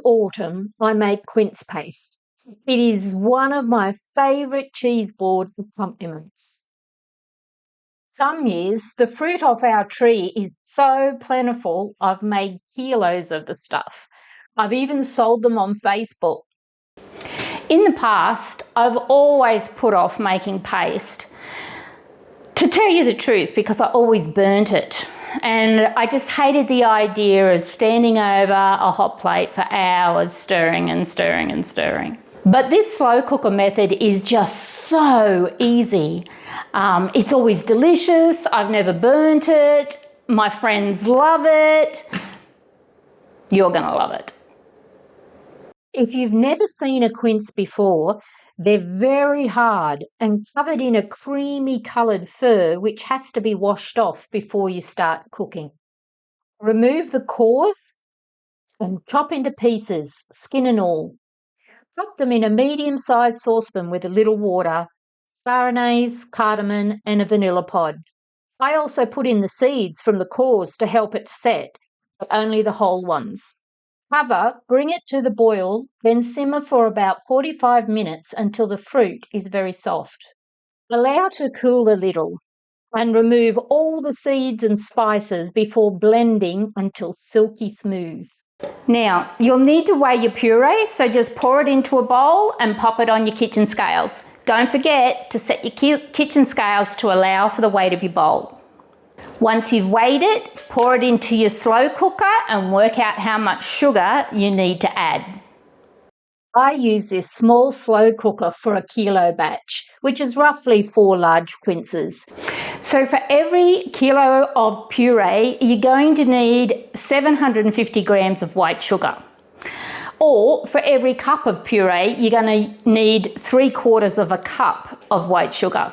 autumn, I make quince paste. It is one of my favourite cheese board accompaniments. Some years, the fruit off our tree is so plentiful, I've made kilos of the stuff. I've even sold them on Facebook. In the past, I've always put off making paste, to tell you the truth, because I always burnt it. And I just hated the idea of standing over a hot plate for hours stirring and stirring and stirring. But this slow cooker method is just so easy. It's always delicious. I've never burnt it. My friends love it. You're gonna love it. If you've never seen a quince before, they're very hard and covered in a creamy coloured fur which has to be washed off before you start cooking. Remove the cores and chop into pieces, skin and all. Drop them in a medium-sized saucepan with a little water, star anise, cardamom and a vanilla pod. I also put in the seeds from the cores to help it set, but only the whole ones. Cover, bring it to the boil, then simmer for about 45 minutes until the fruit is very soft. Allow to cool a little and remove all the seeds and spices before blending until silky smooth. Now, you'll need to weigh your puree, so just pour it into a bowl and pop it on your kitchen scales. Don't forget to set your kitchen scales to allow for the weight of your bowl. Once you've weighed it, pour it into your slow cooker and work out how much sugar you need to add. I use this small slow cooker for a kilo batch, which is roughly 4 large quinces. So for every kilo of puree, you're going to need 750 grams of white sugar. Or for every cup of puree, you're going to need 3/4 of a cup of white sugar.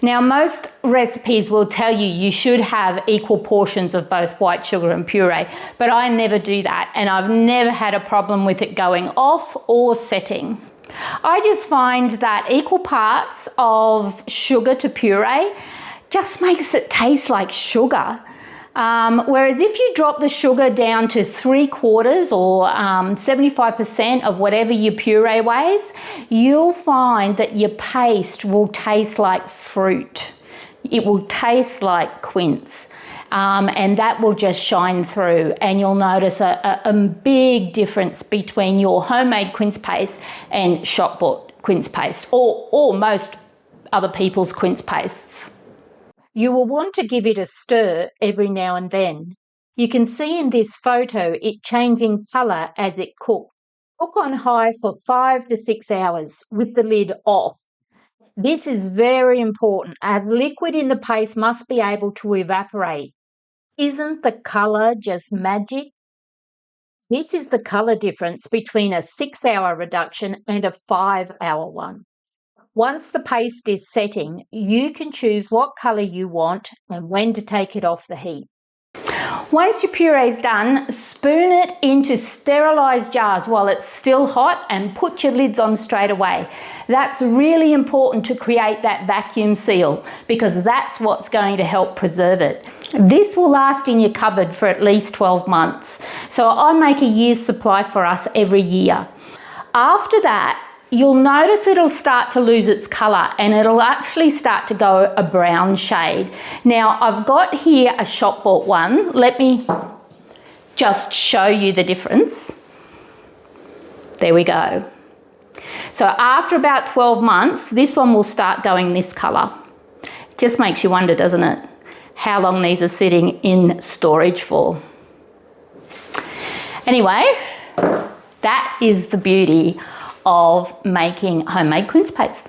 Now, most recipes will tell you you should have equal portions of both white sugar and puree, but I never do that, and I've never had a problem with it going off or setting. I just find that equal parts of sugar to puree just makes it taste like sugar. Whereas if you drop the sugar down to 3/4 or 75% of whatever your puree weighs, you'll find that your paste will taste like fruit. It will taste like quince, and that will just shine through, and you'll notice a big difference between your homemade quince paste and shop bought quince paste, or most other people's quince pastes. You will want to give it a stir every now and then. You can see in this photo it changing colour as it cooks. Cook on high for 5 to 6 hours with the lid off. This is very important as liquid in the paste must be able to evaporate. Isn't the colour just magic? This is the colour difference between a 6-hour reduction and a 5-hour one. Once the paste is setting, you can choose what colour you want and when to take it off the heat. Once your puree is done, spoon it into sterilised jars while it's still hot and put your lids on straight away. That's really important to create that vacuum seal because that's what's going to help preserve it. This will last in your cupboard for at least 12 months. So I make a year's supply for us every year. After that, you'll notice it'll start to lose its colour and it'll actually start to go a brown shade. Now I've got here a shop bought one. Let me just show you the difference. There we go. So after about 12 months, this one will start going this colour. It just makes you wonder, doesn't it, how long these are sitting in storage for. Anyway, that is the beauty of making homemade quince paste.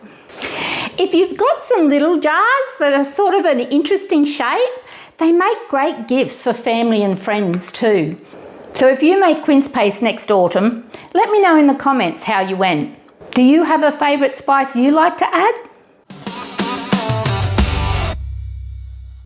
If you've got some little jars that are sort of an interesting shape, they make great gifts for family and friends too. So if you make quince paste next autumn, let me know in the comments how you went. Do you have a favourite spice you like to add?